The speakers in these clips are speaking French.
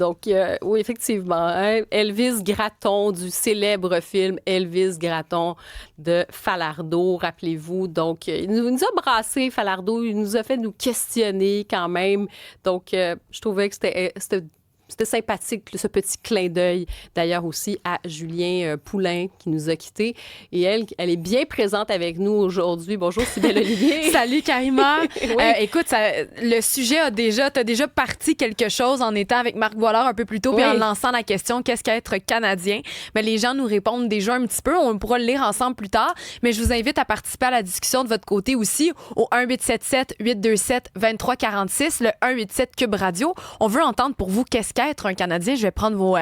Donc, oui, effectivement, hein, Elvis Gratton du célèbre film Elvis Gratton de Falardeau, rappelez-vous. Donc, il nous a brassé, Falardeau, il nous a fait nous questionner quand même. Donc, je trouvais que c'était sympathique, ce petit clin d'œil, d'ailleurs aussi à Julien Poulain qui nous a quittés. Et elle est bien présente avec nous aujourd'hui. Bonjour, Cybèle Olivier. Salut, Karima. Oui. Écoute, le sujet t'as déjà parti quelque chose en étant avec Marc Boilard un peu plus tôt, puis en Oui. lançant la question qu'est-ce qu'être Canadien? Mais les gens nous répondent déjà un petit peu. On pourra le lire ensemble plus tard. Mais je vous invite à participer à la discussion de votre côté aussi au 1-877-827-2346, le 187 Cube Radio. On veut entendre pour vous qu'est-ce qu'être un Canadien. Je vais prendre vos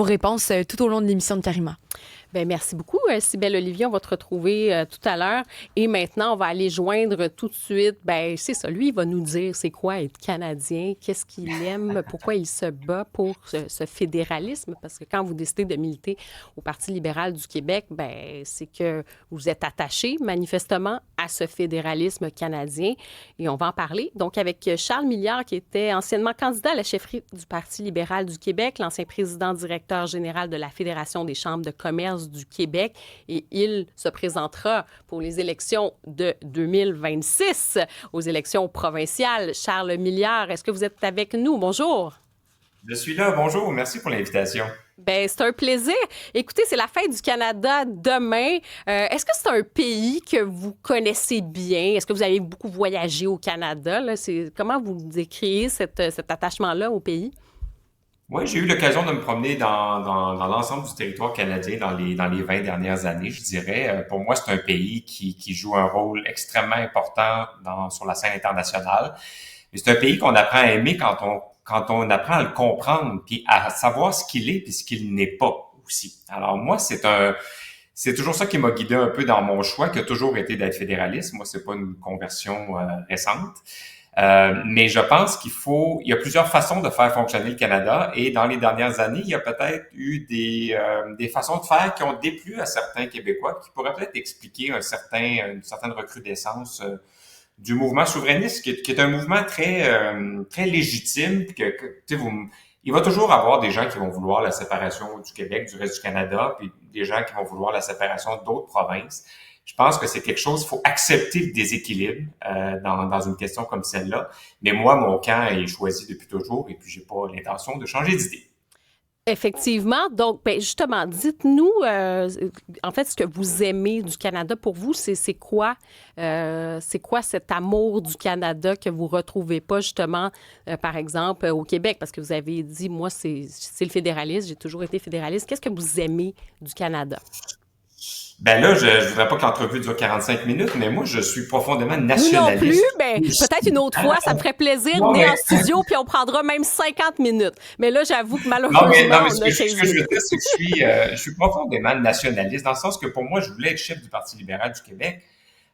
réponses tout au long de l'émission de Karima. Bien, merci beaucoup, Cybèle Olivier. On va te retrouver tout à l'heure. Et maintenant, on va aller joindre tout de suite. Bien, c'est ça. Lui, il va nous dire c'est quoi être Canadien, qu'est-ce qu'il aime, pourquoi il se bat pour ce fédéralisme. Parce que quand vous décidez de militer au Parti libéral du Québec, bien, c'est que vous êtes attaché manifestement à ce fédéralisme canadien. Et on va en parler. Donc, avec Charles Milliard, qui était anciennement candidat à la chefferie du Parti libéral du Québec, l'ancien président directeur général de la Fédération des chambres de commerce du Québec, et il se présentera pour les élections de 2026, aux élections provinciales. Charles Milliard, est-ce que vous êtes avec nous? Bonjour. Je suis là, bonjour, merci pour l'invitation. Bien, c'est un plaisir. Écoutez, c'est la fête du Canada demain. Est-ce que c'est un pays que vous connaissez bien? Est-ce que vous avez beaucoup voyagé au Canada? Là? Comment vous décrivez cet attachement-là au pays? Oui, j'ai eu l'occasion de me promener dans l'ensemble du territoire canadien dans les 20 dernières années, je dirais. Pour moi, c'est un pays qui joue un rôle extrêmement important sur la scène internationale. Mais c'est un pays qu'on apprend à aimer quand on apprend à le comprendre, puis à savoir ce qu'il est puis ce qu'il n'est pas aussi. Alors moi, c'est toujours ça qui m'a guidé un peu dans mon choix, qui a toujours été d'être fédéraliste. Moi, c'est pas une conversion récente. Mais je pense il y a plusieurs façons de faire fonctionner le Canada, et dans les dernières années, il y a peut-être eu des façons de faire qui ont déplu à certains Québécois, qui pourraient peut-être expliquer une certaine recrudescence du mouvement souverainiste, qui est un mouvement très légitime, puis tu sais, il va toujours avoir des gens qui vont vouloir la séparation du Québec du reste du Canada, puis des gens qui vont vouloir la séparation d'autres provinces. Je pense que c'est quelque chose, il faut accepter le déséquilibre dans une question comme celle-là. Mais moi, mon camp est choisi depuis toujours, et puis j'ai pas l'intention de changer d'idée. Effectivement. Donc, ben, justement, dites-nous, en fait, ce que vous aimez du Canada. Pour vous, c'est quoi cet amour du Canada que vous retrouvez pas, justement, par exemple, au Québec? Parce que vous avez dit, moi, c'est le fédéralisme, j'ai toujours été fédéraliste. Qu'est-ce que vous aimez du Canada? Ben là, je voudrais pas que l'entrevue dure 45 minutes, mais moi, je suis profondément Nous non plus, nationaliste. mais peut-être une autre fois, ça me ferait plaisir de Non, venir mais en studio, puis on prendra même 50 minutes. Mais là, j'avoue que Non, mais, malheureusement, non, mais on a 15 ce que je veux minutes. dire, c'est que je suis profondément nationaliste, dans le sens que pour moi, je voulais être chef du Parti libéral du Québec,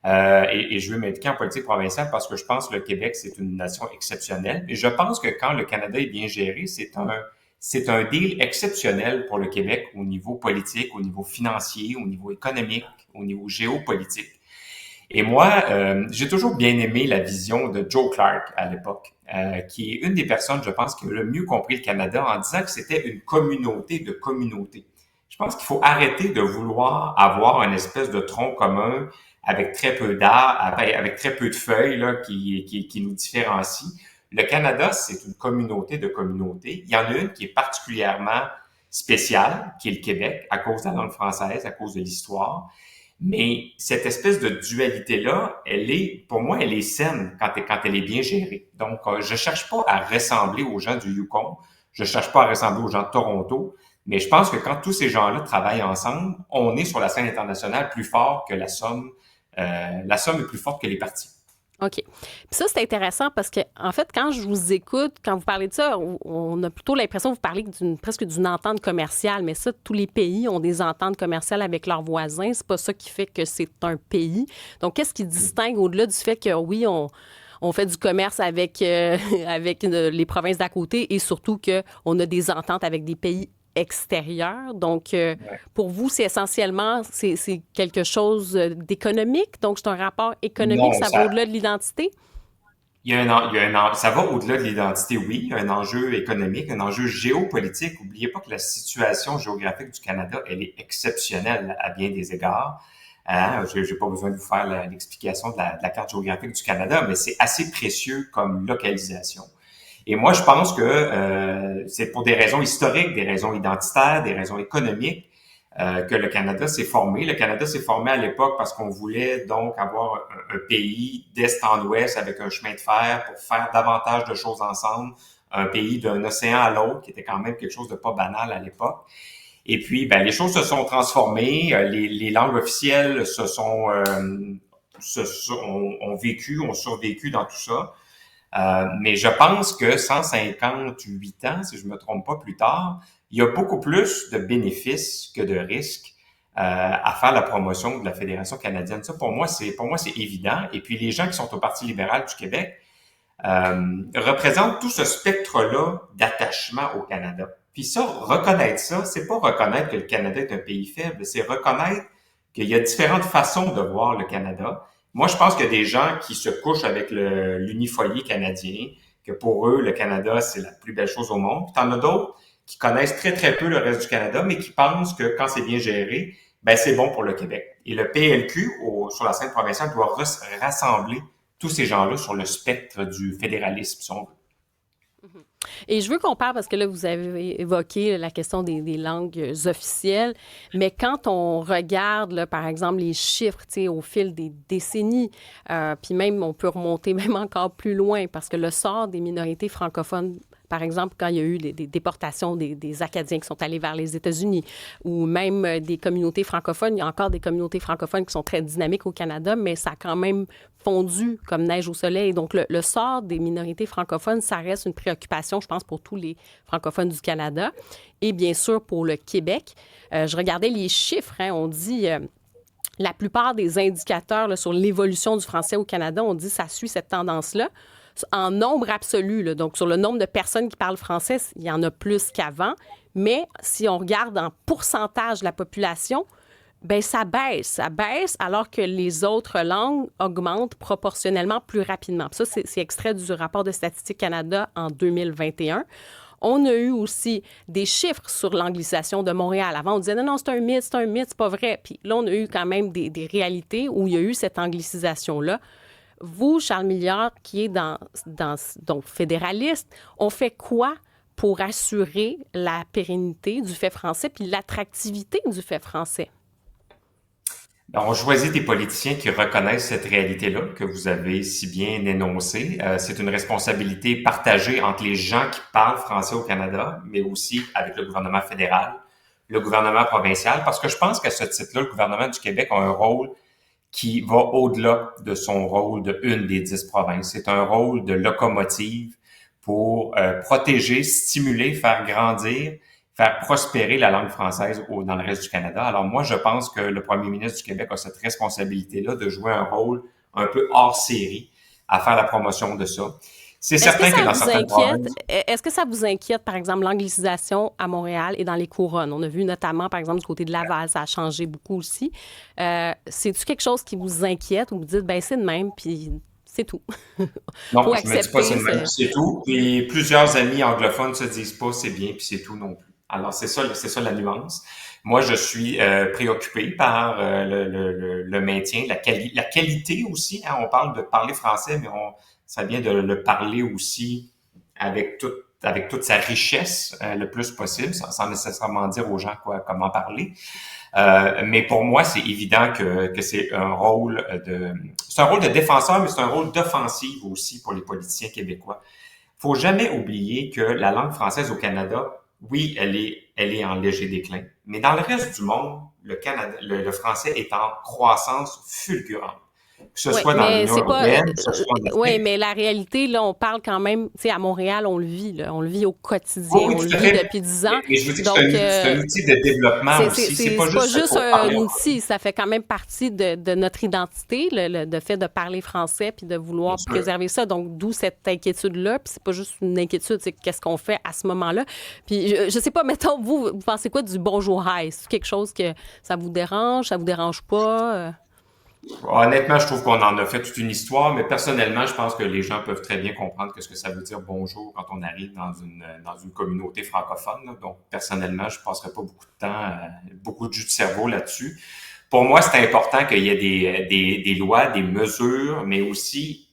et je veux m'impliquer en politique provinciale parce que je pense que le Québec, c'est une nation exceptionnelle. Et je pense que quand le Canada est bien géré, c'est un deal exceptionnel pour le Québec au niveau politique, au niveau financier, au niveau économique, au niveau géopolitique. Et moi, j'ai toujours bien aimé la vision de Joe Clark à l'époque, qui est une des personnes, je pense, qui a le mieux compris le Canada en disant que c'était une communauté de communautés. Je pense qu'il faut arrêter de vouloir avoir une espèce de tronc commun avec très peu d'arbres, avec très peu de feuilles là, qui nous différencient. Le Canada, c'est une communauté de communautés. Il y en a une qui est particulièrement spéciale, qui est le Québec, à cause de la langue française, à cause de l'histoire. Mais cette espèce de dualité-là, pour moi, elle est saine quand elle est bien gérée. Donc, je cherche pas à ressembler aux gens du Yukon, je cherche pas à ressembler aux gens de Toronto, mais je pense que quand tous ces gens-là travaillent ensemble, on est sur la scène internationale plus fort que la somme. La somme est plus forte que les partis. OK. Puis ça, c'est intéressant parce que, en fait, quand je vous écoute, quand vous parlez de ça, on a plutôt l'impression que vous parlez presque d'une entente commerciale. Mais ça, tous les pays ont des ententes commerciales avec leurs voisins. C'est pas ça qui fait que c'est un pays. Donc, qu'est-ce qui distingue au-delà du fait que, oui, on fait du commerce avec les provinces d'à côté et surtout qu'on a des ententes avec des pays extérieurs. Donc, Ouais. pour vous, c'est essentiellement, c'est quelque chose d'économique. Donc, c'est un rapport Non, économique, ça va au-delà de l'identité? ça va au-delà de l'identité, oui. Il y a un enjeu économique, un enjeu géopolitique. N'oubliez pas que la situation géographique du Canada, elle est exceptionnelle à bien des égards. Hein? J'ai pas besoin de vous faire l'explication de la carte géographique du Canada, mais c'est assez précieux comme localisation. Et moi, je pense que c'est pour des raisons historiques, des raisons identitaires, des raisons économiques, que le Canada s'est formé. Le Canada s'est formé à l'époque parce qu'on voulait donc avoir un pays d'est en ouest avec un chemin de fer pour faire davantage de choses ensemble, un pays d'un océan à l'autre, qui était quand même quelque chose de pas banal à l'époque. Et puis, ben, les choses se sont transformées, les langues officielles ont vécu, ont survécu dans tout ça. Mais je pense que 158 ans, si je me trompe pas plus tard, il y a beaucoup plus de bénéfices que de risques à faire la promotion de la Fédération canadienne. Ça, pour moi, c'est évident. Et puis, les gens qui sont au Parti libéral du Québec représentent tout ce spectre-là d'attachement au Canada. Puis ça, reconnaître ça, c'est pas reconnaître que le Canada est un pays faible, c'est reconnaître qu'il y a différentes façons de voir le Canada. Moi, je pense qu'il y a des gens qui se couchent avec l'unifolié canadien, que pour eux, le Canada, c'est la plus belle chose au monde. Puis t'en as d'autres qui connaissent très, très peu le reste du Canada, mais qui pensent que quand c'est bien géré, ben c'est bon pour le Québec. Et le PLQ, sur la scène provinciale, doit rassembler tous ces gens-là sur le spectre du fédéralisme, si on veut. Et je veux qu'on parle, parce que là, vous avez évoqué la question des langues officielles, mais quand on regarde, là, par exemple, les chiffres au fil des décennies, puis même, on peut remonter même encore plus loin, parce que le sort des minorités francophones, par exemple, quand il y a eu des déportations des Acadiens qui sont allés vers les États-Unis, ou même des communautés francophones, il y a encore des communautés francophones qui sont très dynamiques au Canada, mais ça a quand même fondu comme neige au soleil. Donc, le sort des minorités francophones, ça reste une préoccupation, je pense, pour tous les francophones du Canada et bien sûr pour le Québec. Je regardais les chiffres, hein, on dit... la plupart des indicateurs là, sur l'évolution du français au Canada, on dit que ça suit cette tendance-là. En nombre absolu, là, donc sur le nombre de personnes qui parlent français, il y en a plus qu'avant. Mais si on regarde en pourcentage de la population, bien, ça baisse alors que les autres langues augmentent proportionnellement plus rapidement. Puis ça, c'est extrait du rapport de Statistique Canada en 2021. On a eu aussi des chiffres sur l'anglicisation de Montréal. Avant, on disait non, c'est un mythe, c'est pas vrai. Puis là, on a eu quand même des réalités où il y a eu cette anglicisation-là. Vous, Charles Milliard, qui est donc fédéraliste, on fait quoi pour assurer la pérennité du fait français puis l'attractivité du fait français? On choisit des politiciens qui reconnaissent cette réalité-là que vous avez si bien énoncée. C'est une responsabilité partagée entre les gens qui parlent français au Canada, mais aussi avec le gouvernement fédéral, le gouvernement provincial, parce que je pense qu'à ce titre-là, le gouvernement du Québec a un rôle qui va au-delà de son rôle de une des 10 provinces. C'est un rôle de locomotive pour protéger, stimuler, faire grandir, faire prospérer la langue française dans le reste du Canada. Alors moi, je pense que le premier ministre du Québec a cette responsabilité-là de jouer un rôle un peu hors série à faire la promotion de ça. C'est certain que dans certaines provinces... Est-ce que ça vous inquiète, par exemple, l'anglicisation à Montréal et dans les couronnes? On a vu notamment, par exemple, du côté de Laval, ça a changé beaucoup aussi. C'est-tu quelque chose qui vous inquiète ou vous dites, ben c'est de même, puis c'est tout? Non, je ne me dis pas c'est de même, c'est tout. Puis plusieurs amis anglophones se disent pas c'est bien, puis c'est tout non plus. Alors, c'est ça la nuance. Moi, je suis préoccupé par le maintien, la qualité aussi. Hein, on parle de parler français, mais ça vient de le parler aussi avec toute sa richesse le plus possible, sans nécessairement dire aux gens comment parler. Mais pour moi, c'est évident que c'est un rôle de défenseur, mais c'est un rôle d'offensive aussi pour les politiciens québécois. Faut jamais oublier que la langue française au Canada, oui, elle est en léger déclin. Mais dans le reste du monde, le français est en croissance fulgurante. Que ce soit dans l'Union européenne, que ce soit en Afrique. Oui, mais la réalité, là, on parle quand même, tu sais, à Montréal, on le vit, là, on le vit au quotidien, on le vit depuis 10 ans. Mais je vous dis que c'est un outil de développement aussi. C'est pas juste un outil, ça fait quand même partie de notre identité, le fait de parler français puis de vouloir préserver ça. Donc, d'où cette inquiétude-là. Puis c'est pas juste une inquiétude, c'est qu'est-ce qu'on fait à ce moment-là. Puis je sais pas, mettons, vous pensez quoi du bonjour hi? C'est quelque chose que ça vous dérange pas? Honnêtement, je trouve qu'on en a fait toute une histoire, mais personnellement, je pense que les gens peuvent très bien comprendre ce que ça veut dire bonjour quand on arrive dans une communauté francophone, là. Donc, personnellement, je passerai pas beaucoup de temps, beaucoup de jus de cerveau là-dessus. Pour moi, c'est important qu'il y ait des lois, des mesures, mais aussi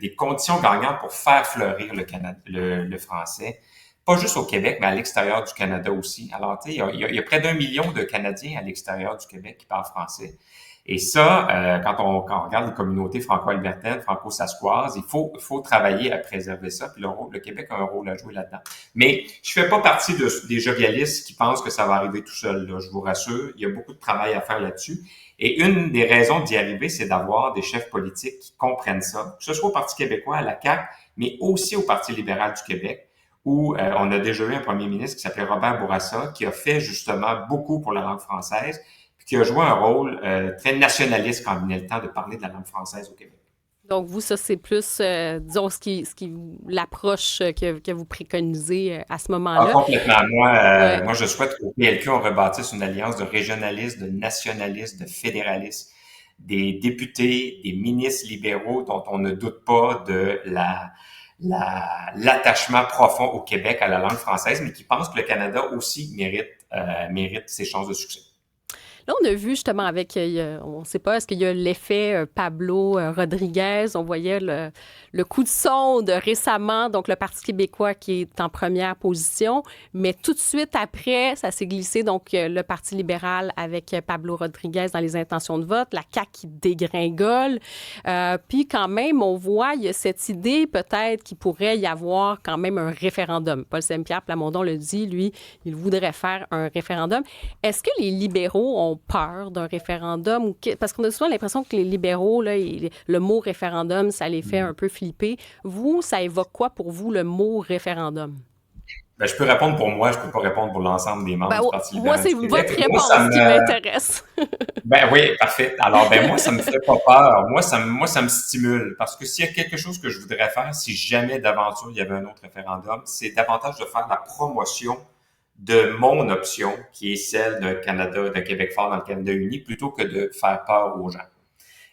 des conditions gagnantes pour faire fleurir le français. Pas juste au Québec, mais à l'extérieur du Canada aussi. Alors, tu sais, il y a près d'1 million de Canadiens à l'extérieur du Québec qui parlent français. Et ça, quand on regarde les communautés franco-albertaines, franco-sasquoises, il faut travailler à préserver ça. Puis le Québec a un rôle à jouer là-dedans. Mais je fais pas partie des jovialistes qui pensent que ça va arriver tout seul, là, je vous rassure. Il y a beaucoup de travail à faire là-dessus. Et une des raisons d'y arriver, c'est d'avoir des chefs politiques qui comprennent ça, que ce soit au Parti québécois, à la CAQ, mais aussi au Parti libéral du Québec, où on a déjà eu un premier ministre qui s'appelait Robert Bourassa, qui a fait justement beaucoup pour la langue française, puis qui a joué un rôle très nationaliste quand venait le temps de parler de la langue française au Québec. Donc, vous, ça, c'est plus, disons, l'approche que vous préconisez à ce moment-là. Complètement. Moi, je souhaite qu'au PLQ, on rebâtisse une alliance de régionalistes, de nationalistes, de fédéralistes, des députés, des ministres libéraux dont on ne doute pas de l'attachement profond au Québec à la langue française, mais qui pensent que le Canada aussi mérite ses chances de succès. Là, on a vu justement avec, on ne sait pas, est-ce qu'il y a l'effet Pablo Rodriguez? On voyait le coup de sonde récemment, donc le Parti québécois qui est en première position, mais tout de suite après, ça s'est glissé, donc le Parti libéral avec Pablo Rodriguez dans les intentions de vote, la CAQ qui dégringole. Puis quand même, on voit, il y a cette idée peut-être qu'il pourrait y avoir quand même un référendum. Paul Saint-Pierre Plamondon le dit, lui, il voudrait faire un référendum. Est-ce que les libéraux ont peur d'un référendum? Parce qu'on a souvent l'impression que les libéraux, là, le mot référendum, ça les fait un peu flipper. Vous, ça évoque quoi pour vous, le mot référendum? Ben, je peux répondre pour moi, je peux pas répondre pour l'ensemble des membres du Parti libéral. Moi, c'est votre réponse qui m'intéresse. Ben oui, parfait. Alors, moi, ça me fait pas peur. Moi, ça me stimule. Parce que s'il y a quelque chose que je voudrais faire, si jamais d'aventure il y avait un autre référendum, c'est davantage de faire la promotion de mon option, qui est celle d'un Québec fort dans le Canada uni, plutôt que de faire peur aux gens.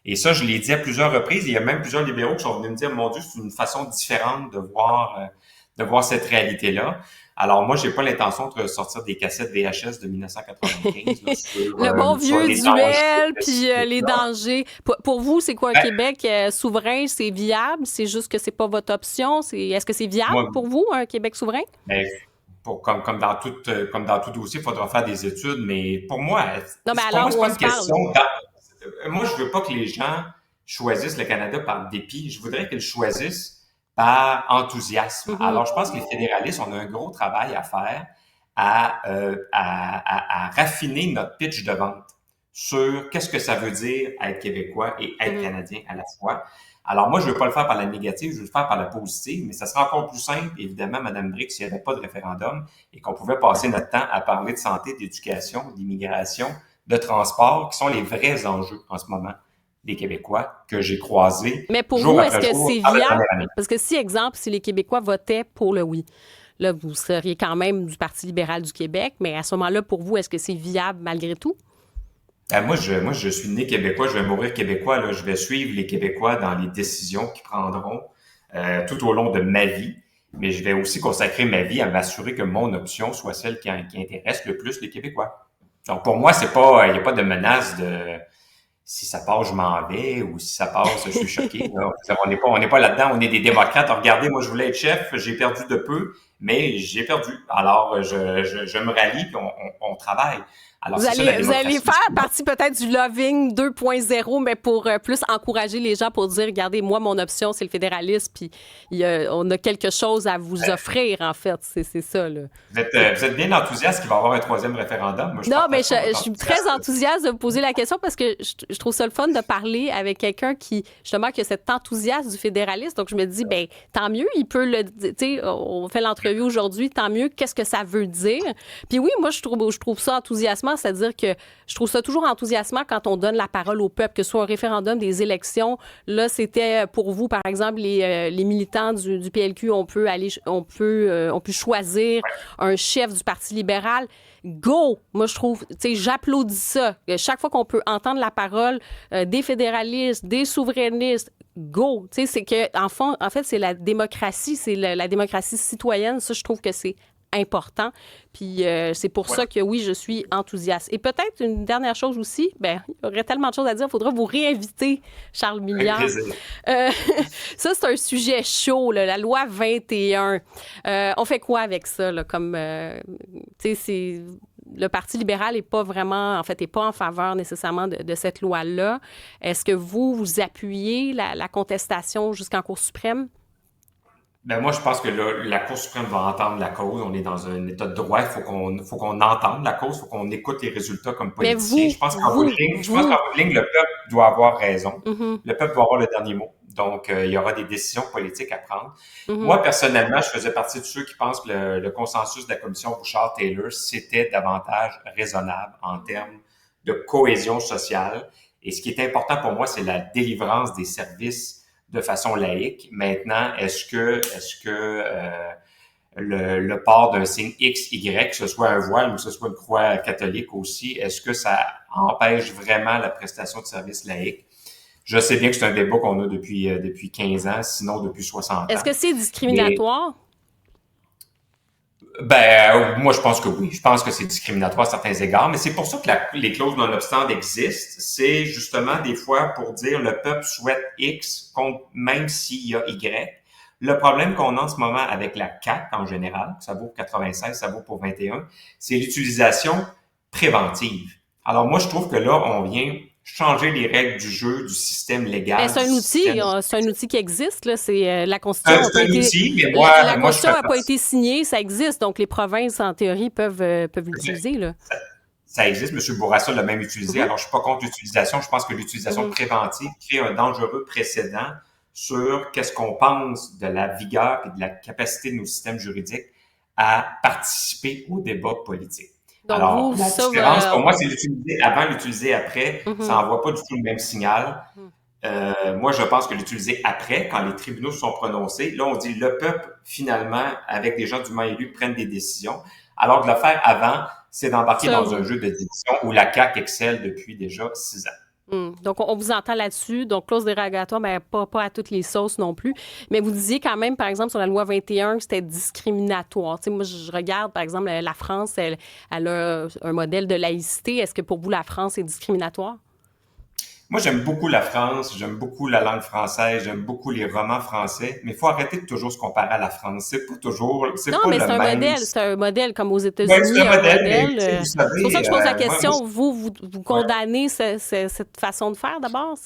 Et ça, je l'ai dit à plusieurs reprises. Il y a même plusieurs libéraux qui sont venus me dire, mon Dieu, c'est une façon différente de voir cette réalité-là. Alors, moi, j'ai pas l'intention de sortir des cassettes VHS de 1995. Là, sur, le bon vieux duel, puis les ça. dangers. Pour vous, c'est quoi, un Québec souverain? C'est viable? C'est juste que c'est pas votre option? Est-ce que c'est viable pour vous, un Québec souverain? Ben, comme dans tout dossier, il faudra faire des études, mais pour moi, non, mais pour alors, moi, c'est pas une question. Moi, je veux pas que les gens choisissent le Canada par dépit. Je voudrais qu'ils choisissent par enthousiasme. Mm-hmm. Alors, je pense que les fédéralistes, on a un gros travail à faire à raffiner notre pitch de vente sur qu'est-ce que ça veut dire être québécois et être canadien à la fois. Alors, moi, je veux pas le faire par la négative, je veux le faire par la positive, mais ça serait encore plus simple, évidemment, Mme Brix, s'il n'y avait pas de référendum et qu'on pouvait passer notre temps à parler de santé, d'éducation, d'immigration, de transport, qui sont les vrais enjeux en ce moment des Québécois que j'ai croisés. Mais pour vous, est-ce que c'est viable? Parce que si, exemple, si les Québécois votaient pour le oui, là, vous seriez quand même du Parti libéral du Québec, mais à ce moment-là, pour vous, est-ce que c'est viable malgré tout? Moi, je suis né Québécois, je vais mourir Québécois. Là, je vais suivre les Québécois dans les décisions qu'ils prendront tout au long de ma vie. Mais je vais aussi consacrer ma vie à m'assurer que mon option soit celle qui intéresse le plus les Québécois. Donc, pour moi, il n'y a pas de menace de si ça passe, je m'en vais, ou si ça passe, je suis choqué. Non, on n'est pas là-dedans, on est des démocrates. Regardez, moi, je voulais être chef, j'ai perdu de peu, mais j'ai perdu. Alors, je me rallie, puis on travaille. Alors, vous allez faire partie peut-être du Loving 2.0, mais pour plus encourager les gens pour dire, regardez, moi, mon option, c'est le fédéralisme, puis on a quelque chose à vous offrir, en fait. C'est ça, là. Vous êtes bien enthousiaste qu'il va y avoir un troisième référendum. Moi, non, mais je suis très enthousiaste de vous poser la question parce que je trouve ça le fun de parler avec quelqu'un qui, justement, qui a cet enthousiasme du fédéralisme. Donc, je me dis, ben tant mieux, il peut le... Tu sais, on fait l'entrevue aujourd'hui, tant mieux, qu'est-ce que ça veut dire? Puis oui, moi, je trouve trouve ça enthousiasmant, c'est-à-dire que je trouve ça toujours enthousiasmant quand on donne la parole au peuple, que ce soit un référendum, des élections. Là, c'était pour vous, par exemple, les militants du PLQ, on peut choisir un chef du Parti libéral. Go! Moi, je trouve, tu sais, j'applaudis ça. Chaque fois qu'on peut entendre la parole des fédéralistes, des souverainistes, go! Tu sais, c'est que, en fait, c'est la démocratie, c'est la démocratie citoyenne. Ça, je trouve que c'est important. Puis c'est pour ça que, oui, je suis enthousiaste. Et peut-être une dernière chose aussi, il y aurait tellement de choses à dire, il faudra vous réinviter, Charles Milliard. Ça, c'est un sujet chaud, là, la loi 21. On fait quoi avec ça, là, comme, tu sais, le Parti libéral n'est pas vraiment, en fait, n'est pas en faveur nécessairement de cette loi-là. Est-ce que vous appuyez la contestation jusqu'en Cour suprême? Ben moi, je pense que là, la Cour suprême va entendre la cause. On est dans un état de droit. Il faut qu'on entende la cause. Il faut qu'on écoute les résultats comme politiciens. Je pense qu'en bout de ligne, le peuple doit avoir raison. Le peuple doit avoir le dernier mot. Donc, il y aura des décisions politiques à prendre. Moi, personnellement, je faisais partie de ceux qui pensent que le consensus de la commission Bouchard-Taylor, c'était davantage raisonnable en termes de cohésion sociale. Et ce qui est important pour moi, c'est la délivrance des services de façon laïque. Maintenant, est-ce que le port d'un signe X, Y, que ce soit un voile ou que ce soit une croix catholique aussi, est-ce que ça empêche vraiment la prestation de services laïques? Je sais bien que c'est un débat qu'on a depuis 15 ans, sinon depuis 60 ans. Est-ce que c'est discriminatoire? Moi, je pense que oui. Je pense que c'est discriminatoire à certains égards, mais c'est pour ça que les clauses non-obstant existent. C'est justement des fois pour dire le peuple souhaite X, même s'il y a Y. Le problème qu'on a en ce moment avec la CAQ en général, ça vaut pour 96, ça vaut pour 21, c'est l'utilisation préventive. Alors moi, je trouve que là, on vient changer les règles du jeu, du système légal. C'est un outil qui existe, là. C'est la Constitution. La Constitution n'a pas été signée, ça existe. Donc les provinces, en théorie, peuvent l'utiliser, là. Ça existe. M. Bourassa l'a même utilisé. Alors, je suis pas contre l'utilisation. Je pense que l'utilisation préventive crée un dangereux précédent sur qu'est-ce qu'on pense de la vigueur et de la capacité de nos systèmes juridiques à participer au débat politique. Donc, alors, la différence, pour moi, c'est l'utiliser avant, l'utiliser après. Ça n'envoie pas du tout le même signal. Moi, je pense que l'utiliser après, quand les tribunaux se sont prononcés, là, on dit le peuple, finalement, avec des gens dûment élus, prennent des décisions. Alors, de le faire avant, c'est d'embarquer dans un jeu de division où la CAQ excelle depuis déjà 6 ans. Donc, on vous entend là-dessus. Donc, clause dérogatoire, mais pas à toutes les sauces non plus. Mais vous disiez quand même, par exemple, sur la loi 21, que c'était discriminatoire. Tu sais, moi, je regarde, par exemple, la France, elle a un modèle de laïcité. Est-ce que pour vous, la France est discriminatoire? Moi, j'aime beaucoup la France, j'aime beaucoup la langue française, j'aime beaucoup les romans français, mais il faut arrêter de toujours se comparer à la France. C'est pas toujours, c'est non, pas mais le même. C'est un modèle comme aux États-Unis. C'est un modèle. C'est pour ça que je pose la question. Vous condamnez cette façon de faire d'abord?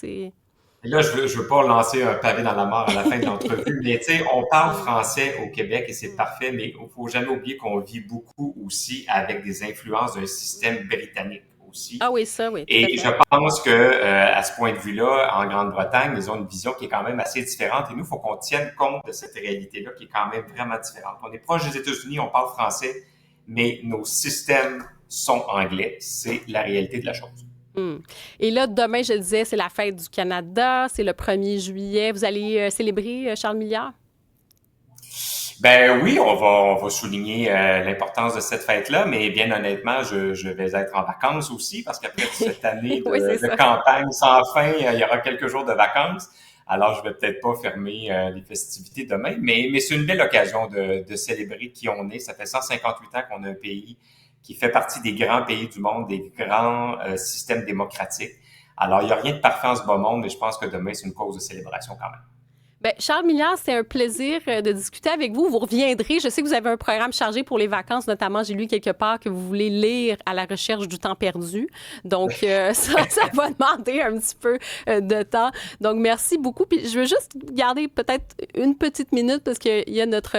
Là, je veux pas lancer un pavé dans la mort à la fin de l'entrevue, mais tu sais, on parle français au Québec et c'est parfait, mais il faut jamais oublier qu'on vit beaucoup aussi avec des influences d'un système britannique. Aussi. Ah oui, ça, oui. Et je pense que à ce point de vue-là, en Grande-Bretagne, ils ont une vision qui est quand même assez différente. Et nous, il faut qu'on tienne compte de cette réalité-là qui est quand même vraiment différente. On est proche des États-Unis, on parle français, mais nos systèmes sont anglais. C'est la réalité de la chose. Et là, demain, je le disais, c'est la fête du Canada, c'est le 1er juillet. Vous allez célébrer Charles Milliard? Ben oui, on va souligner l'importance de cette fête-là, mais bien honnêtement, je vais être en vacances aussi parce qu'après cette année de campagne sans fin, il y aura quelques jours de vacances. Alors, je vais peut-être pas fermer les festivités demain, mais c'est une belle occasion de célébrer qui on est. Ça fait 158 ans qu'on a un pays qui fait partie des grands pays du monde, des grands systèmes démocratiques. Alors, il n'y a rien de parfait en ce beau monde, mais je pense que demain, c'est une cause de célébration quand même. Bien, Charles Milliard, c'était un plaisir de discuter avec vous. Vous reviendrez. Je sais que vous avez un programme chargé pour les vacances, notamment, j'ai lu quelque part que vous voulez lire À la recherche du temps perdu. Donc, ça va demander un petit peu de temps. Donc, merci beaucoup. Puis, je veux juste garder peut-être une petite minute parce qu'il y a notre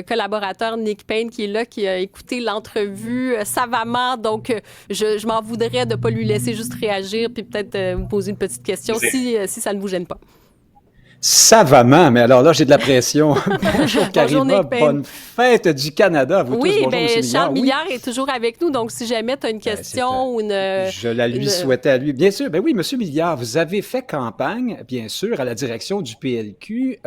collaborateur Nick Payne qui est là, qui a écouté l'entrevue savamment. Donc, je m'en voudrais de ne pas lui laisser juste réagir puis peut-être vous poser une petite question si ça ne vous gêne pas. Savamment, mais alors là, j'ai de la pression. Bonjour Bonjour, Karima, Nick Payne. bonne fête du Canada. Vous tous, Oui, bonjour bien, M. Milliard. Charles Oui, Milliard est toujours avec nous, donc si jamais tu as une ben, question ou je la lui souhaitais à lui. Bien sûr, ben oui, M. Milliard, vous avez fait campagne, bien sûr, à la direction du PLQ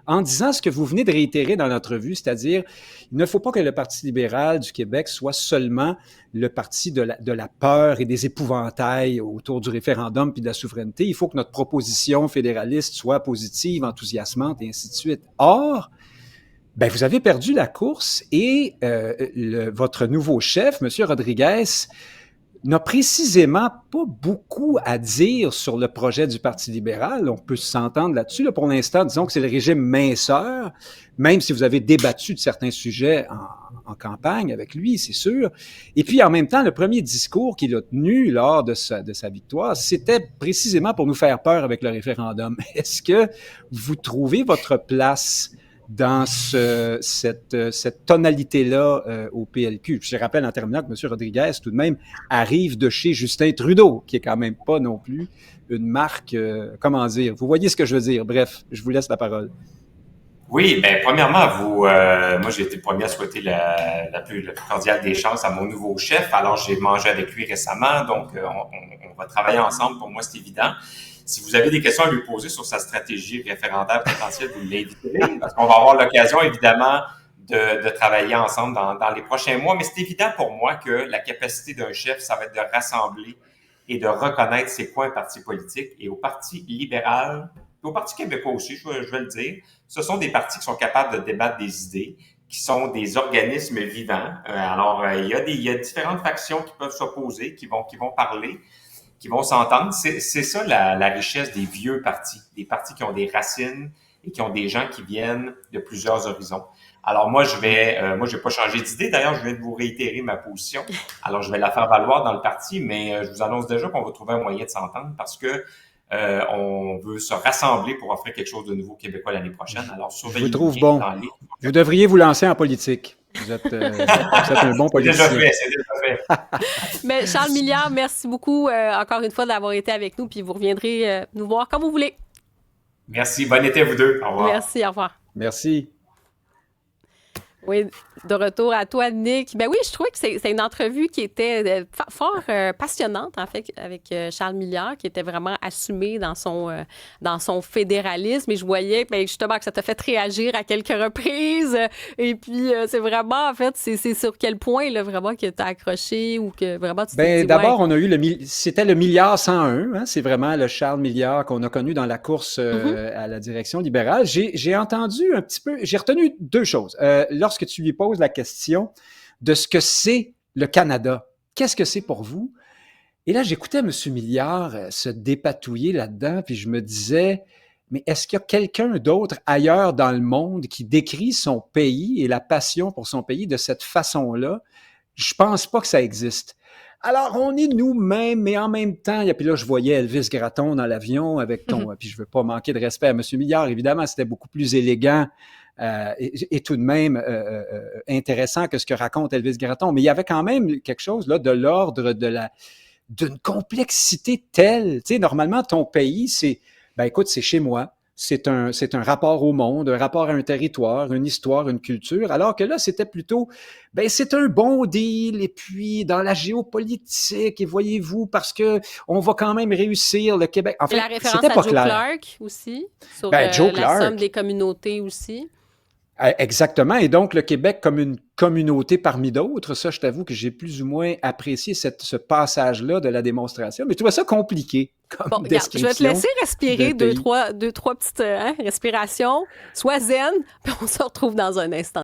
en disant ce que vous venez de réitérer dans l'entrevue, c'est-à-dire, il ne faut pas que le Parti libéral du Québec soit seulement le parti de la peur et des épouvantails autour du référendum puis de la souveraineté. Il faut que notre proposition fédéraliste soit positive, enthousiasmante et ainsi de suite. Or, ben, vous avez perdu la course et votre nouveau chef, M. Rodriguez, n'a précisément pas beaucoup à dire sur le projet du Parti libéral. On peut s'entendre là-dessus. Là, pour l'instant, disons que c'est le régime minceur, même si vous avez débattu de certains sujets en campagne avec lui, c'est sûr. Et puis, en même temps, le premier discours qu'il a tenu lors de sa victoire, c'était précisément pour nous faire peur avec le référendum. Est-ce que vous trouvez votre place dans cette tonalité-là au PLQ? Je rappelle en terminant que M. Rodriguez, tout de même, arrive de chez Justin Trudeau, qui est quand même pas non plus une marque, comment dire, vous voyez ce que je veux dire. Bref, je vous laisse la parole. Oui, ben premièrement, moi j'ai été le premier à souhaiter la plus cordiale des chances à mon nouveau chef. Alors j'ai mangé avec lui récemment, donc on va travailler ensemble. Pour moi, c'est évident. Si vous avez des questions à lui poser sur sa stratégie référendaire potentielle, vous l'inviterez, parce qu'on va avoir l'occasion, évidemment, de travailler ensemble dans les prochains mois. Mais c'est évident pour moi que la capacité d'un chef, ça va être de rassembler et de reconnaître c'est quoi un parti politique. Et au Parti libéral, et au Parti québécois aussi, je vais le dire, ce sont des partis qui sont capables de débattre des idées, qui sont des organismes vivants. Il y a différentes factions qui peuvent s'opposer, qui vont parler, qui vont s'entendre. C'est ça la richesse des vieux partis, des partis qui ont des racines et qui ont des gens qui viennent de plusieurs horizons. Alors moi, j'ai pas changé d'idée. D'ailleurs, je viens de vous réitérer ma position. Alors, je vais la faire valoir dans le parti, mais je vous annonce déjà qu'on va trouver un moyen de s'entendre parce que on veut se rassembler pour offrir quelque chose de nouveau aux Québécois l'année prochaine. Alors, surveillez. Je vous trouve bon. Vous devriez vous lancer en politique. Vous êtes un bon politicien. C'est déjà fait. Mais Charles Milliard, merci beaucoup encore une fois d'avoir été avec nous, puis vous reviendrez nous voir quand vous voulez. Merci. Bon été à vous deux. Au revoir. Merci, au revoir. Merci. Oui, de retour à toi, Nick. Ben oui, je trouvais que c'est une entrevue qui était fort passionnante, en fait, avec Charles Milliard, qui était vraiment assumé dans son fédéralisme. Et je voyais, ben, justement, que ça t'a fait réagir à quelques reprises. Et puis, c'est vraiment, en fait, c'est sur quel point, là, vraiment, que t'as accroché ou que vraiment tu t'es dit, d'abord, on a eu c'était le milliard 101. Hein, c'est vraiment le Charles Milliard qu'on a connu dans la course à la direction libérale. J'ai entendu un petit peu, j'ai retenu deux choses. Lorsque tu lui poses la question de ce que c'est le Canada, qu'est-ce que c'est pour vous? Et là, j'écoutais M. Milliard se dépatouiller là-dedans, puis je me disais, mais est-ce qu'il y a quelqu'un d'autre ailleurs dans le monde qui décrit son pays et la passion pour son pays de cette façon-là? Je pense pas que ça existe. Alors, on est nous-mêmes, mais en même temps, puis là, je voyais Elvis Gratton dans l'avion avec puis je veux pas manquer de respect à M. Milliard, évidemment, c'était beaucoup plus élégant et tout de même intéressant que ce que raconte Elvis Gratton. Mais il y avait quand même quelque chose là de l'ordre d'une complexité telle. Tu sais, normalement, ton pays, écoute, c'est chez moi. C'est un rapport au monde, un rapport à un territoire, une histoire, une culture, alors que là, c'était plutôt, c'est un bon deal, et puis dans la géopolitique, et voyez-vous, parce que on va quand même réussir le Québec. En fait, la référence c'était pas à Joe clair. Clark aussi, sur Joe la Clark. somme des communautés aussi. Exactement. Et donc, le Québec comme une communauté parmi d'autres, ça, je t'avoue que j'ai plus ou moins apprécié ce passage-là de la démonstration. Mais je trouvais ça compliqué comme description. Je vais te laisser respirer deux, trois petites respirations. Sois zen, puis on se retrouve dans un instant.